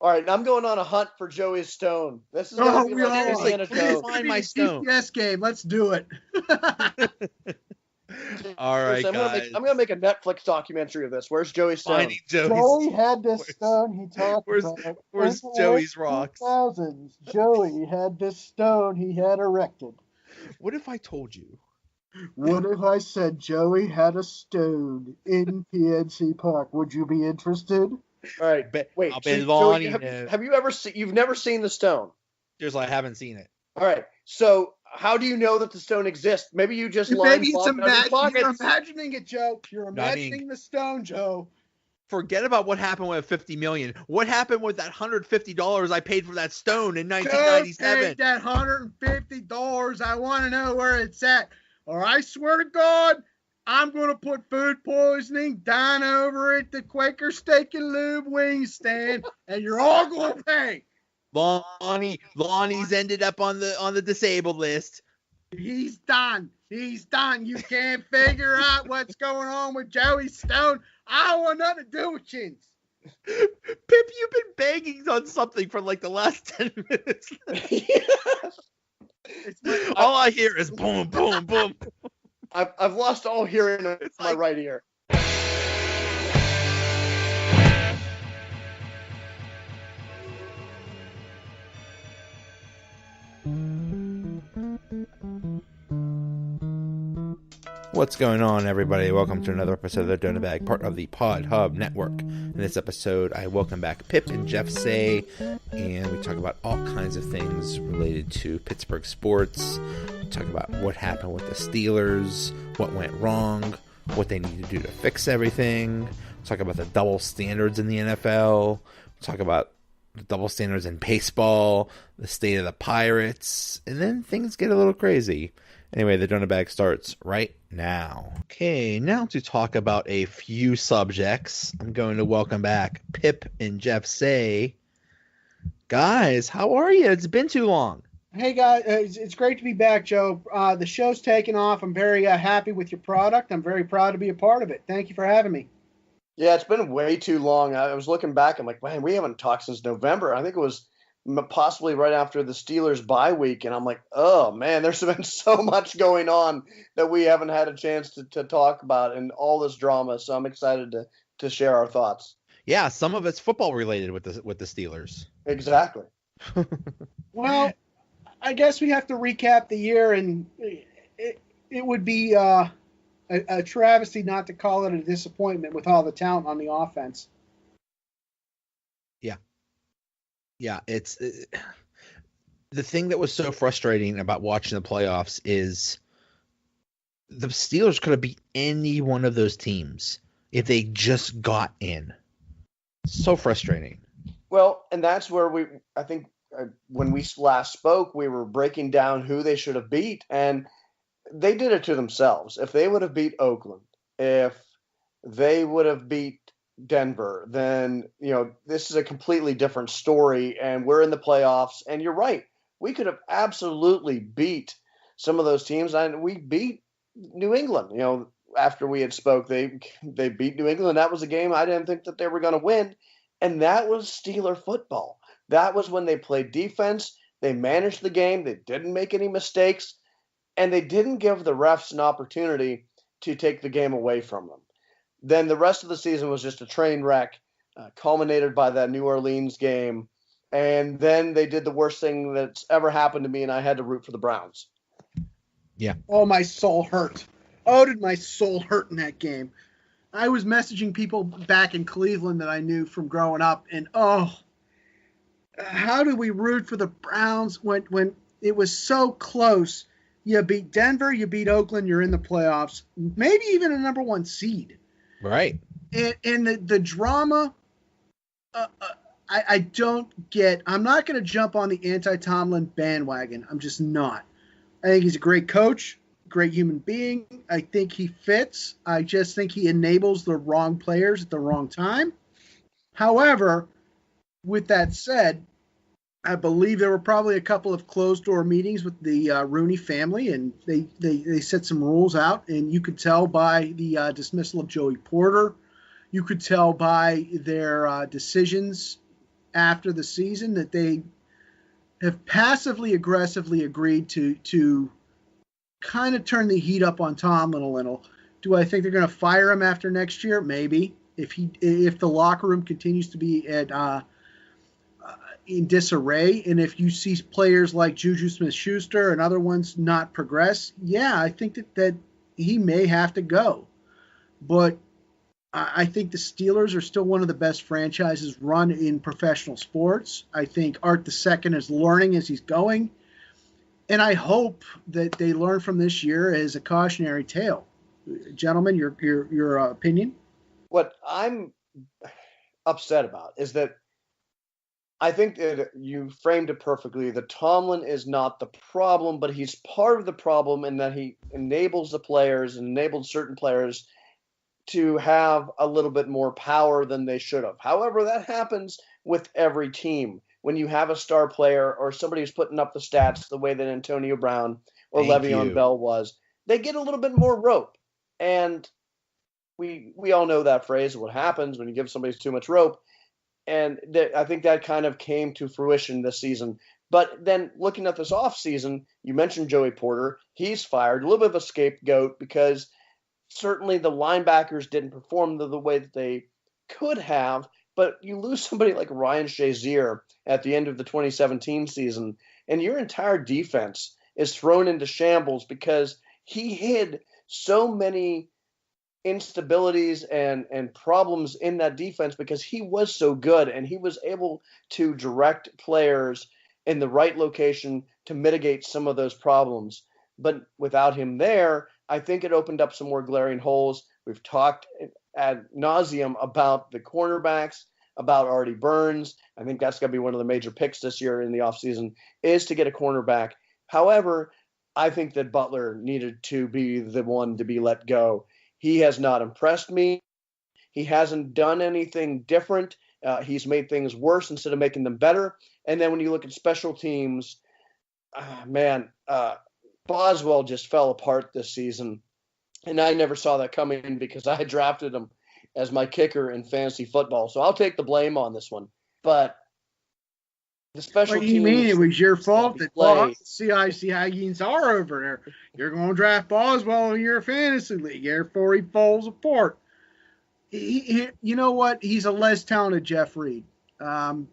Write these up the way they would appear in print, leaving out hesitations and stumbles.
All right, I'm going on a hunt for Joey's stone. This is going to be like Indiana Jones. Find my stone. GPS game. Let's do it. All right, guys. I'm gonna make a Netflix documentary of this. Where's Joey's stone? Finding Joey had this stone he talked about. Where's In the Joey's rocks? 2000s, Joey had this stone he had erected. What if I told you? What if I said Joey had a stone in PNC Park? Would you be interested? All right, wait. I'll bet So, Lonnie Joey, knows. have you ever seen? You've never seen the stone. I haven't seen it. All right. So how do you know that the stone exists? Maybe you just Maybe it's you're imagining it, Joe. You're imagining the stone, Joe. Forget about what happened with $50 million. What happened with that $150 I paid for that stone in 1997? Joe paid that $150. I want to know where it's at. Or I swear to God, I'm going to put food poisoning down over at the Quaker Steak and Lube wing stand, and you're all going to pay. Lonnie's ended up on the disabled list. He's done. You can't figure out what's going on with Joey Stone. I don't want nothing to do with you. Pip, you've been banging on something for like the last 10 minutes. All I hear is boom, boom, boom. I've lost all hearing in my right ear. What's going on, everybody? Welcome to another episode of the Donut Bag, part of the Pod Hub Network. In this episode, I welcome back Pip and Jeff Say, and we talk about all kinds of things related to Pittsburgh sports. We talk about what happened with the Steelers, what went wrong, what they need to do to fix everything. We talk about the double standards in the NFL. We talk about the double standards in baseball, the state of the Pirates, and then things get a little crazy. Anyway, the Donut Bag starts right now. Okay, now to talk about a few subjects, I'm going to welcome back Pip and Jeff Say. Guys, how are you? It's been too long. Hey, guys. It's great to be back, Joe. The show's taken off. I'm very happy with your product. I'm very proud to be a part of it. Thank you for having me. Yeah, it's been way too long. I was looking back. I'm like, man, we haven't talked since November. I think it was possibly right after the Steelers bye week, and I'm like, oh man, there's been so much going on that we haven't had a chance to talk about, and all this drama. So I'm excited to share our thoughts. Yeah, some of it's football related with the Steelers. Exactly. Well, I guess we have to recap the year, and it would be a travesty not to call it a disappointment with all the talent on the offense. Yeah, it's the thing that was so frustrating about watching the playoffs is the Steelers could have beat any one of those teams if they just got in. So frustrating. Well, and that's where I think when we last spoke, we were breaking down who they should have beat, and they did it to themselves. If they would have beat Oakland, if they would have beat Denver, then this is a completely different story, and we're in the playoffs. And you're right, we could have absolutely beat some of those teams, and we beat New England. After we had spoke, they beat New England. That was a game I didn't think that they were going to win, and that was Steeler football. That was when they played defense. They managed the game. They didn't make any mistakes, and they didn't give the refs an opportunity to take the game away from them. Then the rest of the season was just a train wreck, culminated by that New Orleans game. And then they did the worst thing that's ever happened to me, and I had to root for the Browns. Yeah. Oh, my soul hurt. Oh, did my soul hurt in that game. I was messaging people back in Cleveland that I knew from growing up, and how do we root for the Browns when it was so close? You beat Denver, you beat Oakland, you're in the playoffs, maybe even a number one seed. Right. And the drama, I don't get. I'm not going to jump on the anti-Tomlin bandwagon. I'm just not. I think he's a great coach, great human being. I think he fits. I just think he enables the wrong players at the wrong time. However, with that said, I believe there were probably a couple of closed-door meetings with the Rooney family, and they set some rules out, and you could tell by the dismissal of Joey Porter. You could tell by their decisions after the season that they have passively aggressively agreed to kind of turn the heat up on Tomlin a little. Do I think they're going to fire him after next year? Maybe. If the locker room continues to be in disarray, and if you see players like Juju Smith-Schuster and other ones not progress, yeah, I think that he may have to go. But I think the Steelers are still one of the best franchises run in professional sports. I think Art II is learning as he's going, and I hope that they learn from this year as a cautionary tale. Gentlemen, your opinion? What I'm upset about is that I think that you framed it perfectly. That Tomlin is not the problem, but he's part of the problem in that he enables the players and enabled certain players to have a little bit more power than they should have. However, that happens with every team. When you have a star player or somebody who's putting up the stats the way that Antonio Brown or Le'Veon Bell was, they get a little bit more rope. And we all know that phrase, what happens when you give somebody too much rope. And I think that kind of came to fruition this season. But then looking at this offseason, you mentioned Joey Porter. He's fired, a little bit of a scapegoat because certainly the linebackers didn't perform the way that they could have. But you lose somebody like Ryan Shazier at the end of the 2017 season, and your entire defense is thrown into shambles because he hid so many instabilities and problems in that defense because he was so good and he was able to direct players in the right location to mitigate some of those problems. But without him there, I think it opened up some more glaring holes. We've talked ad nauseum about the cornerbacks, about Artie Burns. I think that's going to be one of the major picks this year in the offseason is to get a cornerback. However, I think that Butler needed to be the one to be let go. He has not impressed me. He hasn't done anything different. He's made things worse instead of making them better. And then when you look at special teams, Boswell just fell apart this season. And I never saw that coming because I drafted him as my kicker in fantasy football. So I'll take the blame on this one. But the special teams. What do you mean it was your fault that CIC Aggies are over there? You're going to draft Boswell in your fantasy league. Therefore, he falls apart. You know what? He's a less talented Jeff Reed. Who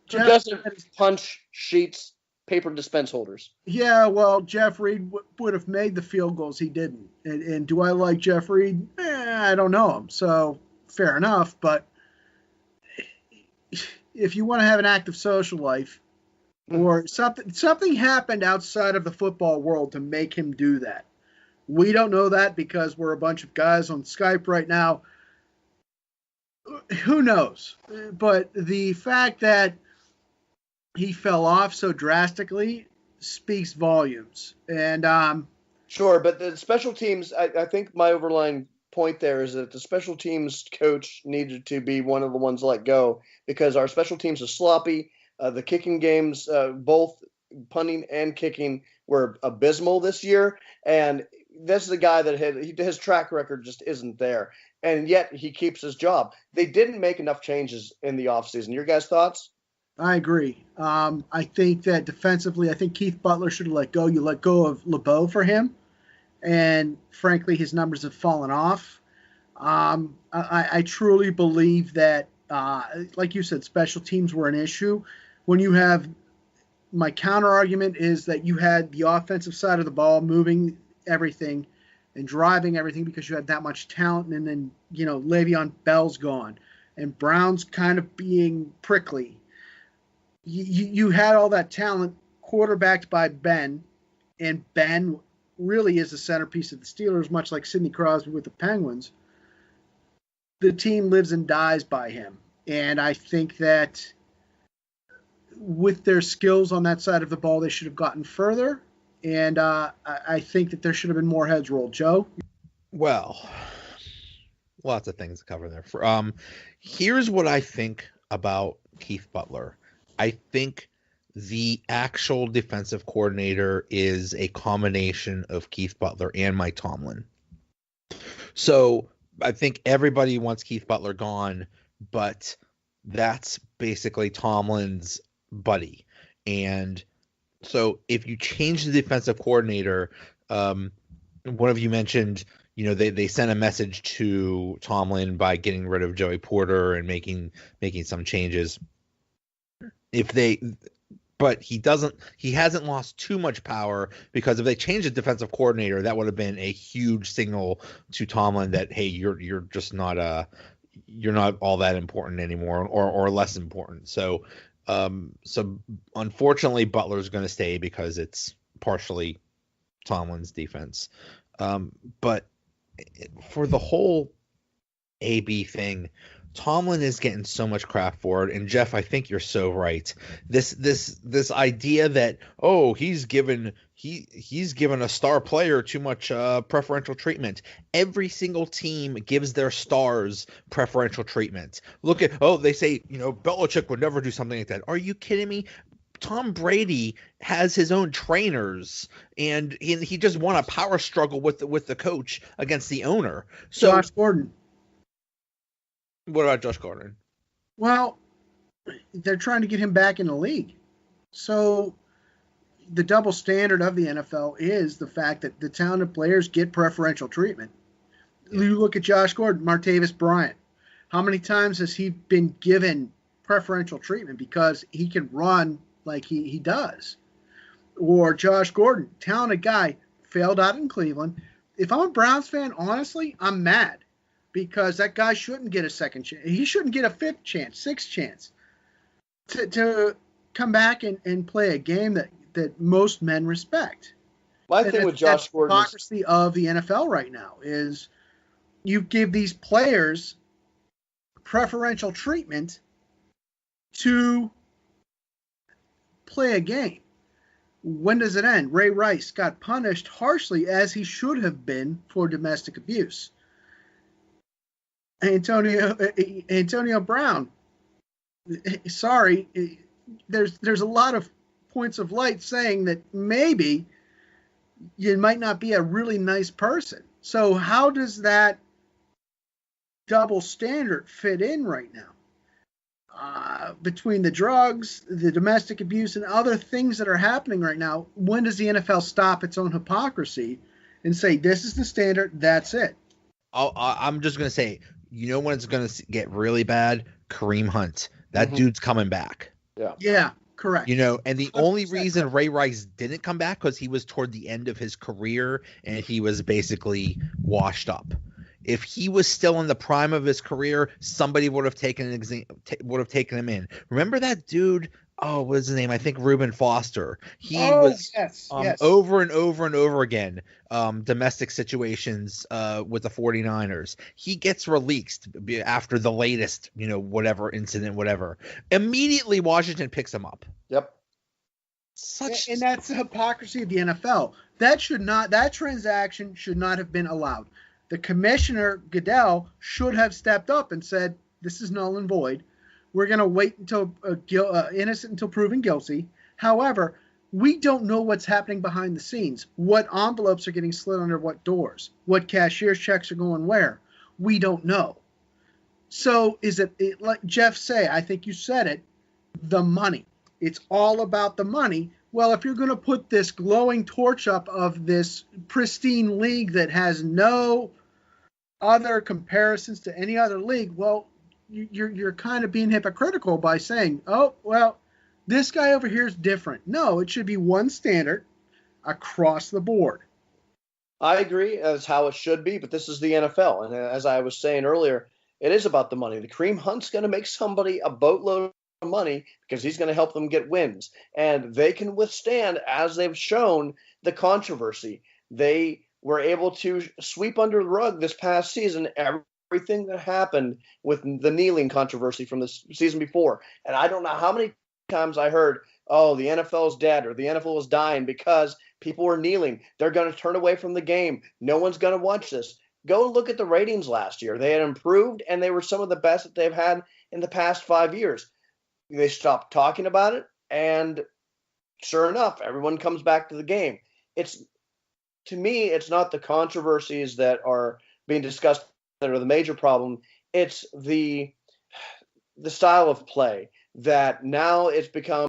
doesn't punch sheets, paper dispense holders? Yeah, well, Jeff Reed would have made the field goals. He didn't. And do I like Jeff Reed? I don't know him. So fair enough. But if you want to have an active social life or something happened outside of the football world to make him do that. We don't know that because we're a bunch of guys on Skype right now. Who knows? But the fact that he fell off so drastically speaks volumes. And sure, but the special teams, I think my overlying point there is that the special teams coach needed to be one of the ones let go because our special teams are sloppy. The kicking games, both punting and kicking, were abysmal this year. And this is a guy that his track record just isn't there. And yet he keeps his job. They didn't make enough changes in the offseason. Your guys' thoughts? I agree. I think that defensively, I think Keith Butler should have let go. You let go of LeBeau for him. And frankly, his numbers have fallen off. I truly believe that, like you said, special teams were an issue. When you have, my counter argument is that you had the offensive side of the ball moving everything and driving everything because you had that much talent. And then, Le'Veon Bell's gone and Brown's kind of being prickly. You had all that talent quarterbacked by Ben, and Ben really is the centerpiece of the Steelers, much like Sidney Crosby with the Penguins. The team lives and dies by him. And I think that with their skills on that side of the ball, they should have gotten further. And I think that there should have been more heads rolled. Joe? Well, lots of things to cover there. Here's what I think about Keith Butler. I think the actual defensive coordinator is a combination of Keith Butler and Mike Tomlin. So I think everybody wants Keith Butler gone, but that's basically Tomlin's buddy. And so if you change the defensive coordinator, one of you mentioned, they sent a message to Tomlin by getting rid of Joey Porter and making some changes. But he hasn't lost too much power, because if they changed the defensive coordinator, that would have been a huge signal to Tomlin that, hey, you're just not you're not all that important anymore, or less important. So unfortunately Butler's going to stay because it's partially Tomlin's defense. But for the whole AB thing, Tomlin is getting so much crap for it. And Jeff, I think you're so right. This idea that, oh, he's given a star player too much preferential treatment. Every single team gives their stars preferential treatment. Look at, they say, Belichick would never do something like that. Are you kidding me? Tom Brady has his own trainers, and he just won a power struggle with the coach against the owner. So Josh Gordon. What about Josh Gordon? Well, they're trying to get him back in the league. So the double standard of the NFL is the fact that the talented players get preferential treatment. Yeah. You look at Josh Gordon, Martavis Bryant. How many times has he been given preferential treatment because he can run like he does? Or Josh Gordon, talented guy, failed out in Cleveland. If I'm a Browns fan, honestly, I'm mad, because that guy shouldn't get a second chance. He shouldn't get a fifth chance, sixth chance to come back and play a game that most men respect. My thing with Josh Gordon, the hypocrisy of the NFL right now is you give these players preferential treatment to play a game. When does it end? Ray Rice got punished harshly, as he should have been, for domestic abuse. Antonio Brown, sorry, there's a lot of points of light saying that maybe you might not be a really nice person. So how does that double standard fit in right now? Between the drugs, the domestic abuse, and other things that are happening right now, when does the NFL stop its own hypocrisy and say, this is the standard, that's it? I'm just going to say, when it's going to get really bad? Kareem Hunt. That dude's coming back. Yeah, correct. And the only reason Ray Rice didn't come back was he was toward the end of his career and he was basically washed up. If he was still in the prime of his career, somebody would have taken him in. Remember that dude? Oh, what's his name? I think Reuben Foster. He was yes. over and over and over again, domestic situations with the 49ers. He gets released after the latest, whatever incident, whatever. Immediately Washington picks him up. Yep. And that's the hypocrisy of the NFL. That transaction should not have been allowed. The commissioner, Goodell, should have stepped up and said, this is null and void. We're going to wait until innocent until proven guilty. However, we don't know what's happening behind the scenes, what envelopes are getting slid under what doors, what cashier's checks are going where. We don't know. So is it like Jeff say, I think you said it, the money. It's all about the money. Well, if you're going to put this glowing torch up of this pristine league that has no other comparisons to any other league, well, you're kind of being hypocritical by saying, oh, well, this guy over here is different. No, it should be one standard across the board. I agree. That's how it should be, but this is the NFL. And as I was saying earlier, it is about the money. The Kareem Hunt's going to make somebody a boatload of money because he's going to help them get wins. And they can withstand, as they've shown, the controversy. They were able to sweep under the rug this past season everything that happened with the kneeling controversy from the season before. And I don't know how many times I heard, oh, the NFL is dead or the NFL is dying because people were kneeling. They're going to turn away from the game. No one's going to watch this. Go look at the ratings last year. They had improved, and they were some of the best that they've had in the past 5 years. They stopped talking about it, and sure enough, everyone comes back to the game. To me, it's not the controversies that are being discussed that are the major problem. It's the the style of play that now it's become